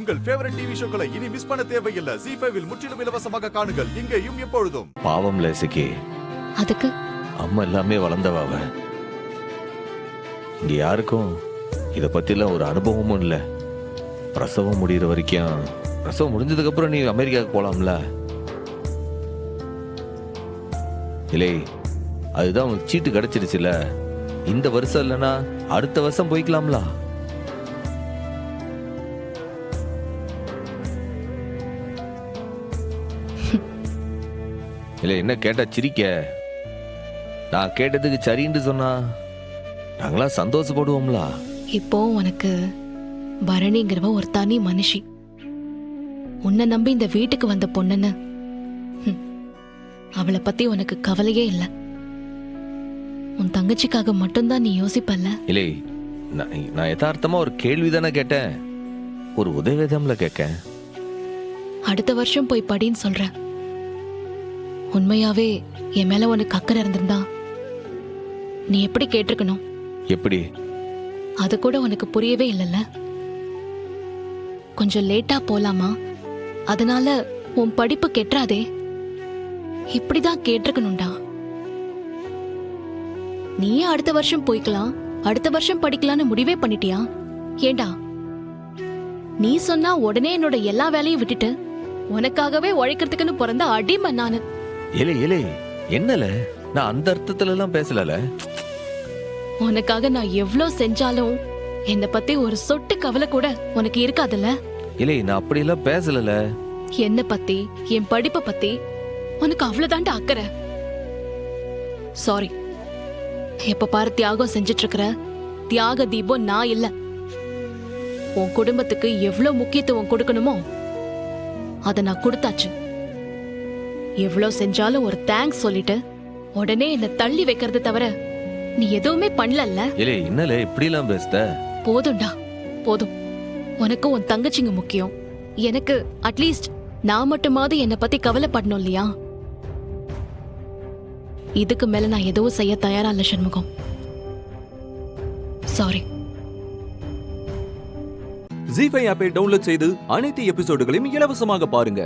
உங்கள் favourite TV ஷோக்களை இனி miss பண்ண தேவையில்லை. ZEE5 இல் முற்றிலும் இலவசமாக காணுங்கள், இங்கேயும் எப்பொழுதும். பாவம் லேசிக்கு அதுக்கு அம்மா எல்லாமே வளர்ந்தவாவ. இங்க யாருக்கும் இத பத்திலாம் ஒரு அனுபவமும் இல்ல. பிரசவம் முடிகிற வரைக்கும், பிரசவம் முடிஞ்சதுக்கு அப்புறம் நீ அமெரிக்காவுக்கு போலாம்ல. இல்லை, அதுதான் உனக்கு சீட்டு கிடைச்சிருச்சுல. இந்த வருஷம் இல்லைன்னா அடுத்த வருஷம் போய்க்கலாம்ல. இல்லை, என்ன கேட்டா சிரிக்க? நான் கேட்டதுக்கு சரின்னு சொன்னா நாங்களாம் சந்தோஷப்படுவோம்ல. இப்போ உனக்கு பரணிங்கிறவ ஒரு தனி மனுஷி. உன்னை நம்பி இந்த வீட்டுக்கு வந்த பொண்ணுன்னு அவளை பத்தி உனக்கு கவலையே இல்ல. உன் தங்கச்சிக்காக மட்டும்தான் நீ யோசிப்பல்ல. இல்லை, நான் யதார்த்தமா ஒரு கேள்வி தானே கேட்டேன், ஒரு உதவிதம்ல கேட்கேன். அடுத்த வருஷம் போய் படின்னு சொல்ற. உண்மையாவே என் மேல உனக்கு அக்கறை இருந்திருந்தா நீ எப்படி கேட்டிருக்கணும்? எப்படி? அது கூட உனக்கு புரியவே இல்லைல்ல. கொஞ்சம் லேட்டா போலாமா, அதனால உன் படிப்பு கெட்டுறாதே, இப்படிதான் கேட்டிருக்கணும்டா. நீயே அடுத்த வருஷம் போய்க்கலாம், அடுத்த வருஷம் படிக்கலான்னு முடிவே பண்ணிட்டியா? ஏண்டா, நீ சொன்னா உடனே என்னோட எல்லா வேலையும் விட்டுட்டு உனக்காகவே உழைக்கிறதுக்குன்னு பிறந்த அடிமை நானு. ஏலே ஏலே, என்னல, நான் அந்த அர்த்தத்துல எல்லாம் பேசல. உனக்காக நான் எவ்ளோ செஞ்சாலும் என்னை பத்தி ஒரு சொட்டு கவலை கூட உனக்கு இருக்காதுல்ல. இல்லை, நான் அப்படி எல்லாம் பேசல. என்ன பத்தி, என் படிப்பை பத்தி உனக்கு அவ்வளவுதான்டா அக்கறை. சாரி, எப்ப பாரு தியாகம் செஞ்சிட்டு இருக்கிற தியாக தீபம் நான் இல்ல. உன் குடும்பத்துக்கு எவ்வளவு முக்கியத்துவம் கொடுக்கணுமோ அத நான் கொடுத்தாச்சு. எவ்வளவு செஞ்சாலும் ஒரு தேங்க்ஸ் சொல்லிட்டு உடனே என்ன தள்ளி வைக்கிறது தவிர நீ எதுவுமே பண்ணல. இல்லை, என்னல இப்படி எல்லாம் பேசுத? போதும்டா, போதும். உனக்கு உன் தங்கச்சிங்க முக்கியம், எனக்கு அட்லீஸ்ட் நான் மட்டுமாவது என்னை பத்தி கவலைப்படணும் இல்லையா? இதுக்கு மேல நான் எதுவும் செய்ய தயாரா இல்ல சண்முகம். சாரி. ZEE5 ஆப்பை டவுன்லோட் செய்து அனைத்து எபிசோடுகளையும் இலவசமாக பாருங்க.